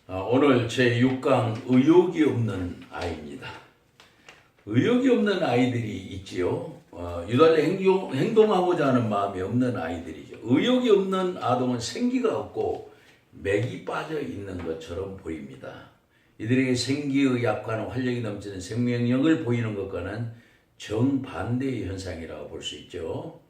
오늘 제 6강 의욕이 없는 아이입니다. 의욕이 없는 아이들이 있지요. 유달리 행동하고자 하는 마음이 없는 아이들이죠. 의욕이 없는 아동은 생기가 없고 맥이 빠져 있는 것처럼 보입니다. 이들에게 생기의 약화는 활력이 넘치는 생명력을 보이는 것과는 정반대의 현상이라고 볼 수 있죠.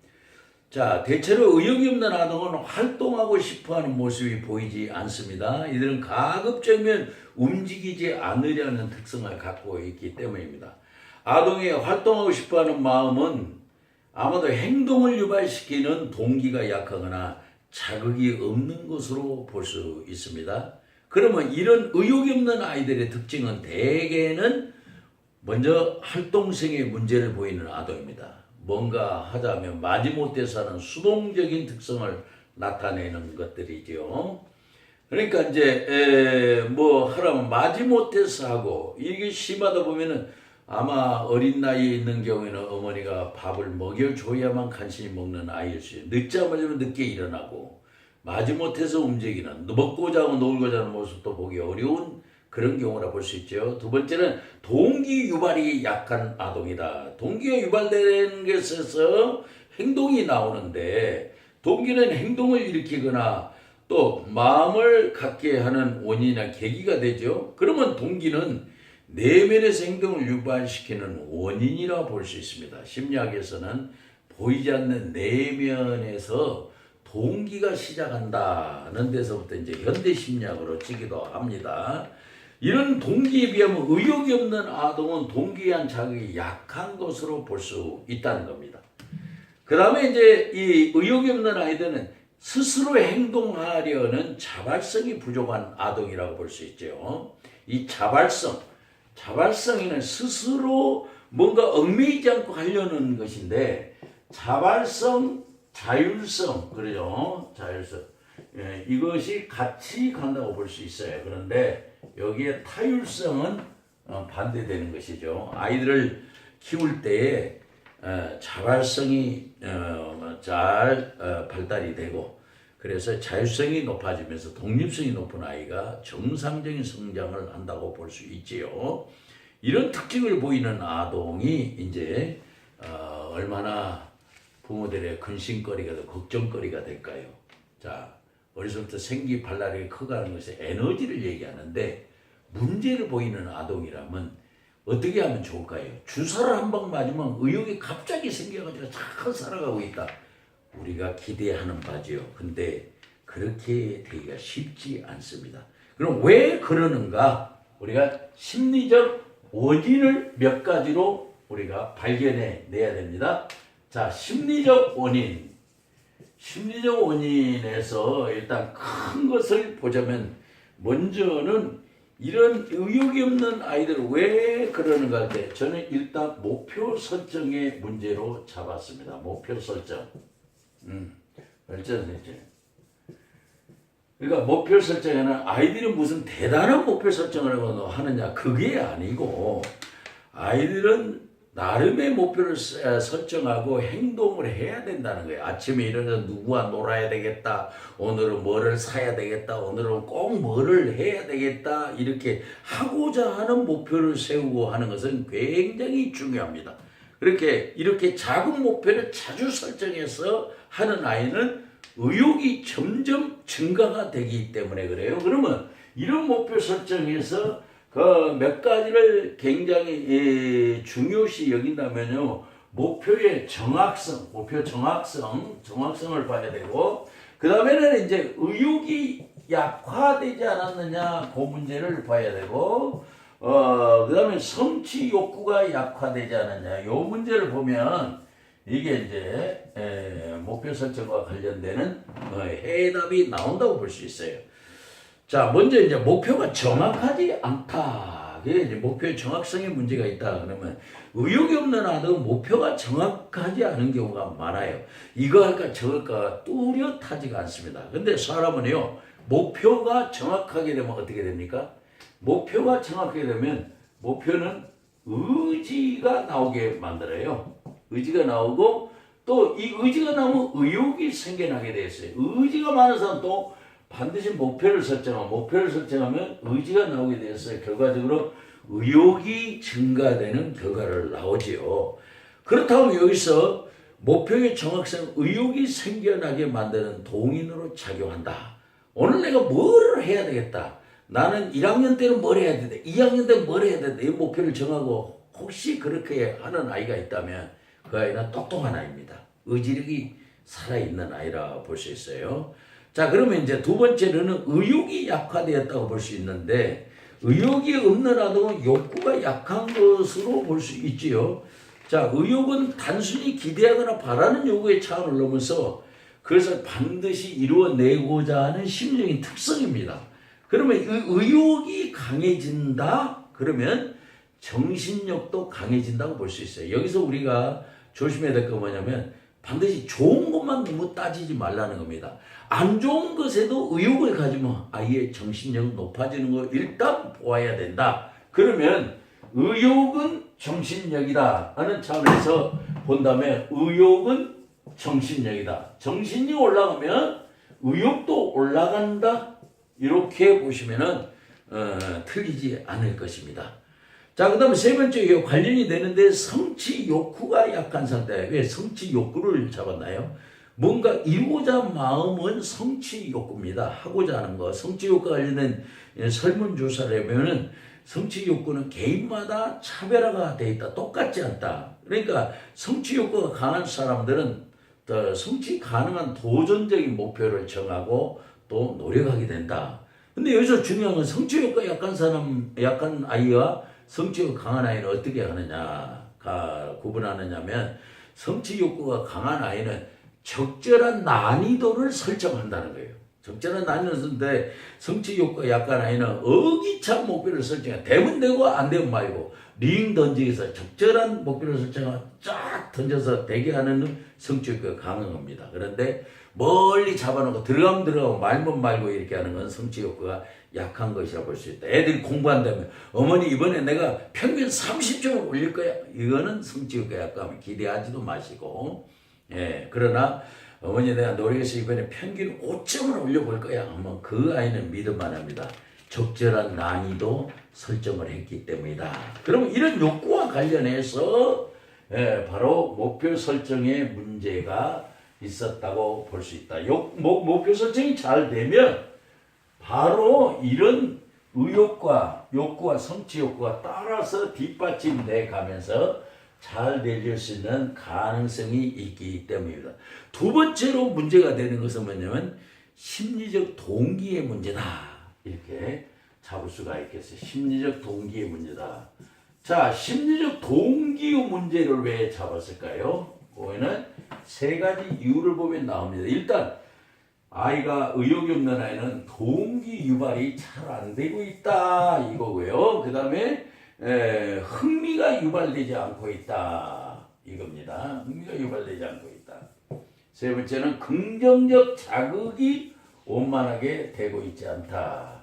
자, 대체로 의욕이 없는 아동은 활동하고 싶어하는 모습이 보이지 않습니다. 이들은 가급적이면 움직이지 않으려는 특성을 갖고 있기 때문입니다. 아동이 활동하고 싶어하는 마음은 아마도 행동을 유발시키는 동기가 약하거나 자극이 없는 것으로 볼 수 있습니다. 그러면 이런 의욕이 없는 아이들의 특징은 대개는 먼저 활동성의 문제를 보이는 아동입니다. 뭔가 하자면 마지못해서 하는 수동적인 특성을 나타내는 것들이죠. 그러니까 이제 뭐 하라면 마지못해서 하고 이게 심하다 보면은 아마 어린 나이에 있는 경우에는 어머니가 밥을 먹여줘야만 간신히 먹는 아이일 수 있어요. 늦자마자 늦게 일어나고 마지못해서 움직이는 먹고 자고 놀고 자는 모습도 보기 어려운 그런 경우라 볼 수 있죠. 두 번째는 동기 유발이 약한 아동이다. 동기가 유발되는 것에서 행동이 나오는데 동기는 행동을 일으키거나 또 마음을 갖게 하는 원인이나 계기가 되죠. 그러면 동기는 내면에서 행동을 유발시키는 원인이라고 볼 수 있습니다. 심리학에서는 보이지 않는 내면에서 동기가 시작한다는 데서부터 이제 현대 심리학으로 치기도 합니다. 이런 동기에 비하면 의욕이 없는 아동은 동기에 대한 자극이 약한 것으로 볼 수 있다는 겁니다. 그 다음에 이제 이 의욕이 없는 아이들은 스스로 행동하려는 자발성이 부족한 아동이라고 볼 수 있죠. 이 자발성에는 스스로 뭔가 얽매이지 않고 하려는 것인데 자발성, 자율성, 그러죠. 자율성. 이것이 같이 간다고 볼 수 있어요. 그런데 여기에 타율성은 반대되는 것이죠. 아이들을 키울 때에 자발성이 잘 발달이 되고 그래서 자율성이 높아지면서 독립성이 높은 아이가 정상적인 성장을 한다고 볼 수 있지요. 이런 특징을 보이는 아동이 이제 얼마나 부모들의 근심거리가 걱정거리가 될까요? 자, 어려서부터 생기 발랄하게 커가는 것에 에너지를 얘기하는데 문제를 보이는 아동이라면 어떻게 하면 좋을까요? 주사를 한 방 맞으면 의욕이 갑자기 생겨가지고 잘 살아가고 있다. 우리가 기대하는 바지요. 근데 그렇게 되기가 쉽지 않습니다. 그럼 왜 그러는가? 우리가 심리적 원인을 몇 가지로 우리가 발견해 내야 됩니다. 자, 심리적 원인에서 일단 큰 것을 보자면 먼저는 이런 의욕이 없는 아이들 왜 그러는가 할 때 저는 일단 목표 설정의 문제로 잡았습니다. 목표 설정. 그러니까 목표 설정에는 아이들이 무슨 대단한 목표 설정을 하느냐 그게 아니고 아이들은 나름의 목표를 설정하고 행동을 해야 된다는 거예요. 아침에 일어나서 누구와 놀아야 되겠다. 오늘은 뭐를 사야 되겠다. 오늘은 꼭 뭐를 해야 되겠다. 이렇게 하고자 하는 목표를 세우고 하는 것은 굉장히 중요합니다. 이렇게 작은 목표를 자주 설정해서 하는 아이는 의욕이 점점 증가가 되기 때문에 그래요. 그러면 이런 목표 설정에서 그 몇 가지를 굉장히 중요시 여긴다면요. 목표의 정확성을 봐야 되고, 그 다음에는 이제 의욕이 약화되지 않았느냐, 그 문제를 봐야 되고, 그 다음에 성취 욕구가 약화되지 않았냐, 요 문제를 보면, 이게 이제, 목표 설정과 관련되는 해답이 나온다고 볼 수 있어요. 자, 먼저 이제 목표가 정확하지 않다. 이게 이제 목표의 정확성에 문제가 있다. 그러면 의욕이 없는 아동은 목표가 정확하지 않은 경우가 많아요. 이거 할까 저거 할까 뚜렷하지가 않습니다. 근데 사람은요, 목표가 정확하게 되면 어떻게 됩니까? 목표가 정확하게 되면 목표는 의지가 나오게 만들어요. 의지가 나오고 또 이 의지가 나오면 의욕이 생겨나게 되어 있어요. 의지가 많은 사람 또 반드시 목표를 설정하고 목표를 설정하면 의지가 나오게 되었어요. 결과적으로 의욕이 증가되는 결과를 나오지요. 그렇다면 여기서 목표의 정확성, 의욕이 생겨나게 만드는 동인으로 작용한다. 오늘 내가 뭘 해야 되겠다. 나는 1학년 때는 뭘 해야 된다. 2학년 때는 뭘 해야 된다. 이 목표를 정하고 혹시 그렇게 하는 아이가 있다면 그 아이는 똑똑한 아이입니다. 의지력이 살아있는 아이라 볼 수 있어요. 자, 그러면 이제 두 번째로는 의욕이 약화되었다고 볼 수 있는데 의욕이 없는 아동은 욕구가 약한 것으로 볼 수 있지요. 자, 의욕은 단순히 기대하거나 바라는 요구의 차원을 넘어서 그것을 반드시 이루어내고자 하는 심리적인 특성입니다. 그러면 의욕이 강해진다? 그러면 정신력도 강해진다고 볼 수 있어요. 여기서 우리가 조심해야 될 거 뭐냐면 반드시 좋은 것만 너무 따지지 말라는 겁니다. 안 좋은 것에도 의욕을 가지면 아이의 정신력이 높아지는 거 일단 보아야 된다. 그러면 의욕은 정신력이다 하는 차원에서 본다면 의욕은 정신력이다. 정신이 올라가면 의욕도 올라간다. 이렇게 보시면은 틀리지 않을 것입니다. 자, 그 다음에 세 번째 관련이 되는데 성취 욕구가 약한 상태. 왜 성취 욕구를 잡았나요? 뭔가 이루고자 마음은 성취 욕구입니다. 하고자 하는 거. 성취 욕구가 관련된 설문조사를 해보면은 성취 욕구는 개인마다 차별화가 되어 있다. 똑같지 않다. 그러니까 성취 욕구가 강한 사람들은 더 성취 가능한 도전적인 목표를 정하고 또 노력하게 된다. 근데 여기서 중요한 건 성취 욕구가 약한 아이와 성취욕 강한 아이는 어떻게 하느냐, 구분하느냐면 성취 욕구가 강한 아이는 적절한 난이도를 설정한다는 거예요. 적절한 난이도를 쓰는데 성취 욕구가 약한 아이는 어기찬 목표를 설정해. 되면 되고 안 되면 말고 링 던지기에서 적절한 목표를 설정하고 쫙 던져서 되게 하는 성취 욕구가 강한 겁니다. 그런데 멀리 잡아놓고 들어가면 들어가고 말면 말고 이렇게 하는 건 성취 욕구가 약한 것이라 볼 수 있다. 애들이 공부한다면 어머니 이번에 내가 평균 30점을 올릴 거야. 이거는 성취 욕구가 약하면 기대하지도 마시고, 예, 그러나 어머니 내가 노력해서 이번에 평균 5점을 올려볼 거야 하면 그 아이는 믿을만 합니다. 적절한 난이도 설정을 했기 때문이다. 그럼 이런 욕구와 관련해서 바로 목표 설정에 문제가 있었다고 볼 수 있다. 목표 설정이 잘 되면 바로 이런 의욕과 욕구와 성취 욕구가 따라서 뒷받침돼 가면서 잘 되질 수 있는 가능성이 있기 때문입니다. 두 번째로 문제가 되는 것은 뭐냐면 심리적 동기의 문제다. 이렇게 잡을 수가 있겠어요. 심리적 동기의 문제다. 자, 심리적 동기의 문제를 왜 잡았을까요? 거기는 세 가지 이유를 보면 나옵니다. 일단 아이가 의욕이 없는 아이는 동기 유발이 잘 안 되고 있다 이거고요. 그 다음에 흥미가 유발되지 않고 있다 이겁니다. 흥미가 유발되지 않고 있다. 세 번째는 긍정적 자극이 원만하게 되고 있지 않다.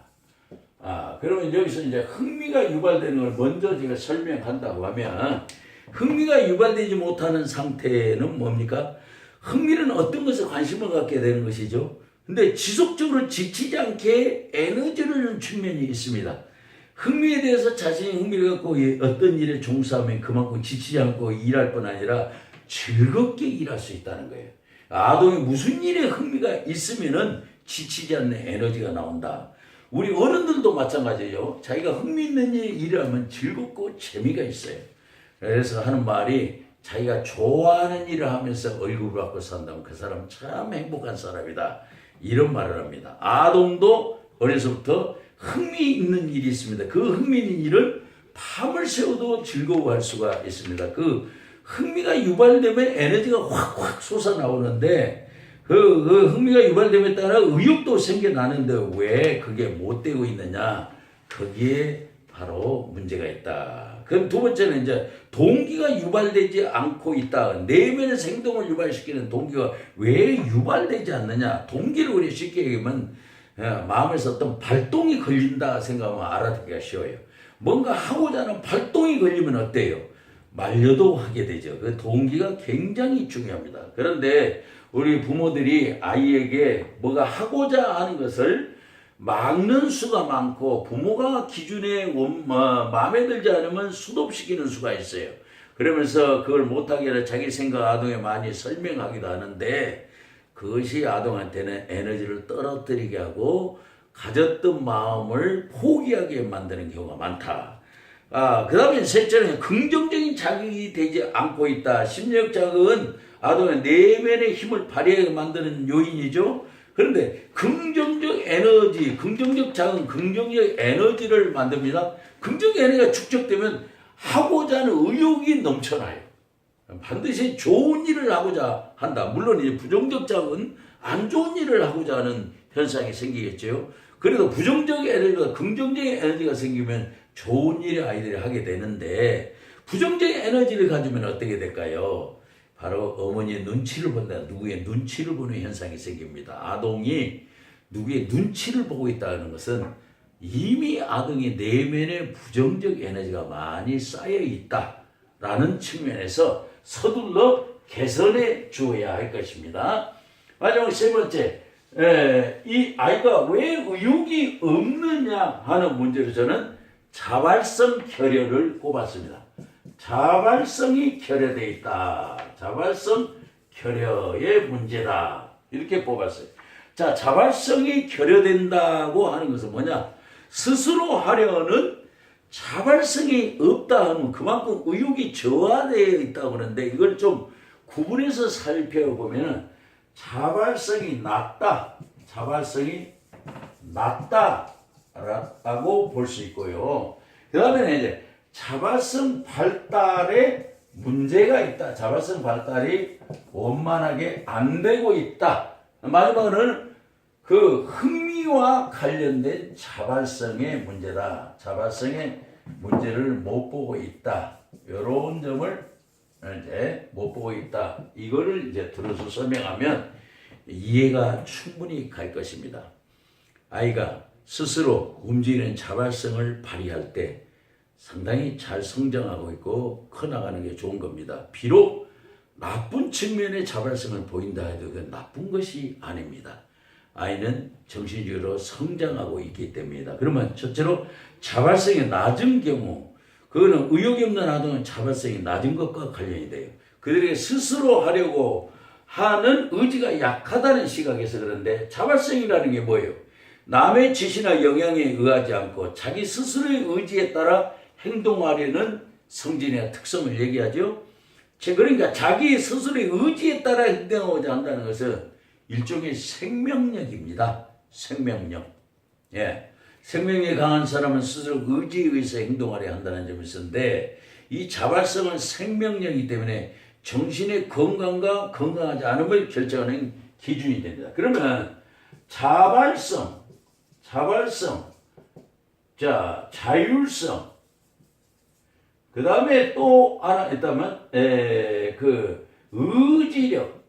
그러면 여기서 이제 흥미가 유발되는 걸 먼저 제가 설명한다고 하면 흥미가 유발되지 못하는 상태는 뭡니까? 흥미는 어떤 것에 관심을 갖게 되는 것이죠. 근데 지속적으로 지치지 않게 에너지를 주는 측면이 있습니다. 흥미에 대해서 자신이 흥미를 갖고 어떤 일에 종사하면 그만큼 지치지 않고 일할 뿐 아니라 즐겁게 일할 수 있다는 거예요. 아동이 무슨 일에 흥미가 있으면은 지치지 않는 에너지가 나온다. 우리 어른들도 마찬가지예요. 자기가 흥미 있는 일을 하면 즐겁고 재미가 있어요. 그래서 하는 말이 자기가 좋아하는 일을 하면서 얼굴을 받고 산다면 그 사람 참 행복한 사람이다. 이런 말을 합니다. 아동도 어려서부터 흥미 있는 일이 있습니다. 그 흥미 있는 일을 밤을 새워도 즐거워할 수가 있습니다. 그 흥미가 유발되면 에너지가 확확 솟아나오는데 그 흥미가 유발됨에 따라 의욕도 생겨나는데 왜 그게 못 되고 있느냐? 거기에 바로 문제가 있다. 그럼 두 번째는 이제 동기가 유발되지 않고 있다. 내면에서 행동을 유발시키는 동기가 왜 유발되지 않느냐? 동기를 우리 쉽게 얘기하면 마음에서 어떤 발동이 걸린다 생각하면 알아듣기가 쉬워요. 뭔가 하고자 하는 발동이 걸리면 어때요? 말려도 하게 되죠. 그 동기가 굉장히 중요합니다. 그런데 우리 부모들이 아이에게 뭐가 하고자 하는 것을 막는 수가 많고 부모가 기준에 마음에 들지 않으면 수도시키는 수가 있어요. 그러면서 그걸 못하게 해서 자기 생각 아동에 많이 설명하기도 하는데 그것이 아동한테는 에너지를 떨어뜨리게 하고 가졌던 마음을 포기하게 만드는 경우가 많다. 그 다음에 셋째는 긍정적인 자극이 되지 않고 있다. 심리적 자극은 아동의 내면의 힘을 발휘하게 만드는 요인이죠. 그런데 긍정적 에너지, 긍정적 자극, 긍정적 에너지를 만듭니다. 긍정적 에너지가 축적되면 하고자 하는 의욕이 넘쳐나요. 반드시 좋은 일을 하고자 한다. 물론 이제 부정적 자극은 안 좋은 일을 하고자 하는 현상이 생기겠죠. 그래도 부정적 에너지가 긍정적 에너지가 생기면 좋은 일을 아이들이 하게 되는데 부정적 에너지를 가지면 어떻게 될까요? 바로 어머니의 눈치를 본다. 누구의 눈치를 보는 현상이 생깁니다. 아동이 누구의 눈치를 보고 있다는 것은 이미 아동의 내면에 부정적 에너지가 많이 쌓여 있다라는 측면에서 서둘러 개선해 주어야 할 것입니다. 마지막 세 번째, 이 아이가 왜 의욕이 없느냐 하는 문제로 저는 자발성 결여를 꼽았습니다. 자발성이 결여되어 있다. 자발성 결여의 문제다. 이렇게 뽑았어요. 자, 자발성이 결여된다고 하는 것은 뭐냐? 스스로 하려는 자발성이 없다 하면 그만큼 의욕이 저하되어 있다고 그러는데 이걸 좀 구분해서 살펴보면 자발성이 낮다. 자발성이 낮다라고 볼 수 있고요. 그 다음에 이제 자발성 발달에 문제가 있다. 자발성 발달이 원만하게 안 되고 있다. 마지막으로는 그 흥미와 관련된 자발성의 문제다. 자발성의 문제를 못 보고 있다. 이런 점을 이제 못 보고 있다. 이거를 이제 들어서 설명하면 이해가 충분히 갈 것입니다. 아이가 스스로 움직이는 자발성을 발휘할 때 상당히 잘 성장하고 있고 커나가는 게 좋은 겁니다. 비록 나쁜 측면의 자발성을 보인다 해도 그건 나쁜 것이 아닙니다. 아이는 정신적으로 성장하고 있기 때문이다. 그러면 첫째로 자발성이 낮은 경우 그거는 의욕이 없는 아동은 자발성이 낮은 것과 관련이 돼요. 그들에게 스스로 하려고 하는 의지가 약하다는 시각에서 그런데 자발성이라는 게 뭐예요? 남의 지시나 영향에 의하지 않고 자기 스스로의 의지에 따라 행동하려는 성질이나 특성을 얘기하죠. 그러니까 자기 스스로의 의지에 따라 행동하고자 한다는 것은 일종의 생명력입니다. 생명력. 예. 생명력이 강한 사람은 스스로 의지에 의해서 행동하려 한다는 점이 있는데 이 자발성은 생명력이기 때문에 정신의 건강과 건강하지 않음을 결정하는 기준이 됩니다. 그러면 자발성, 자, 자율성, 그 다음에 또 하나 있다면, 그, 의지력,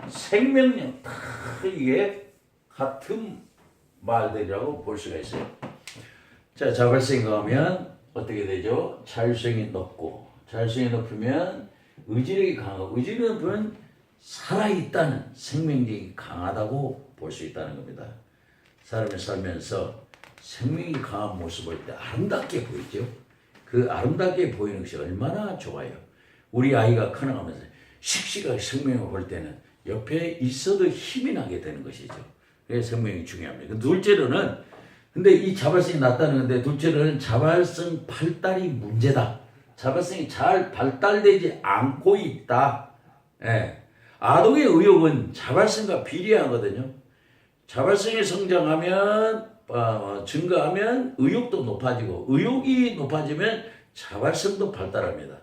생명력, 다 이게 같은 말들이라고 볼 수가 있어요. 자, 자발성이 강하면 어떻게 되죠? 자율성이 높고, 자율성이 높으면 의지력이 강하고, 의지력이 높으면 살아있다는 생명력이 강하다고 볼 수 있다는 겁니다. 사람이 살면서 생명이 강한 모습을 볼 때 아름답게 보이죠. 그 아름답게 보이는 것이 얼마나 좋아요. 우리 아이가 커나가면서 씩씩하게 생명을 볼 때는 옆에 있어도 힘이 나게 되는 것이죠. 그래서 생명이 중요합니다. 둘째로는 근데 이 자발성이 낮다는 건데 둘째로는 자발성 발달이 문제다. 자발성이 잘 발달되지 않고 있다. 예. 아동의 의욕은 자발성과 비례하거든요. 자발성이 성장하면 증가하면 의욕도 높아지고 의욕이 높아지면 자발성도 발달합니다.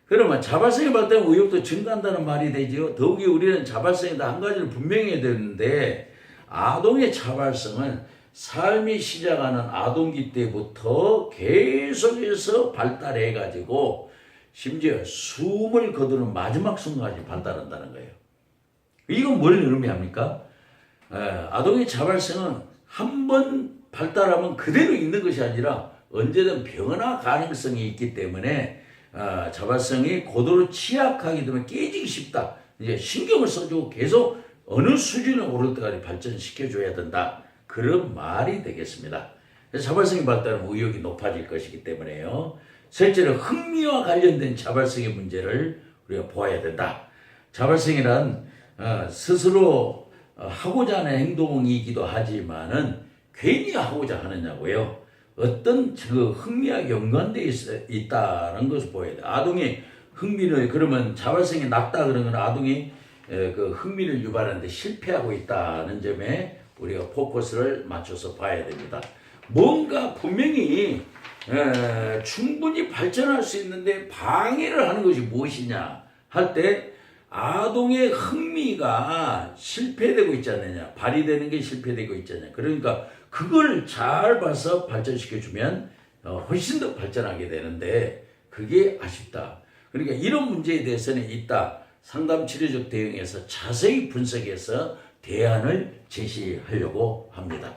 그러면 자발성이 발달하면 의욕도 증가한다는 말이 되죠. 더욱이 우리는 자발성이다 한 가지를 분명히 해야 되는데 아동의 자발성은 삶이 시작하는 아동기 때부터 계속해서 발달해가지고 심지어 숨을 거두는 마지막 순간까지 발달한다는 거예요. 이건 뭘 의미합니까? 아동의 자발성은 한 번 발달하면 그대로 있는 것이 아니라 언제든 변화 가능성이 있기 때문에 자발성이 고도로 취약하기 때문에 깨지기 쉽다. 이제 신경을 써주고 계속 어느 수준에 오를 때까지 발전시켜줘야 된다. 그런 말이 되겠습니다. 그래서 자발성이 발달하면 의욕이 높아질 것이기 때문에요. 셋째는 흥미와 관련된 자발성의 문제를 우리가 보아야 된다. 자발성이란 스스로 하고자 하는 행동이기도 하지만은 괜히 하고자 하느냐고요. 어떤 그 흥미와 연관되어 있다는 것을 보여야 돼. 아동이 흥미를 그러면 자발성이 낮다 그러면 아동이 그 흥미를 유발하는데 실패하고 있다는 점에 우리가 포커스를 맞춰서 봐야 됩니다. 뭔가 분명히 충분히 발전할 수 있는데 방해를 하는 것이 무엇이냐 할 때 아동의 흥미가 실패되고 있지 않느냐, 발휘되는 게 실패되고 있지 않느냐. 그러니까 그걸 잘 봐서 발전시켜주면 훨씬 더 발전하게 되는데 그게 아쉽다. 그러니까 이런 문제에 대해서는 이따 상담치료적 대응에서 자세히 분석해서 대안을 제시하려고 합니다.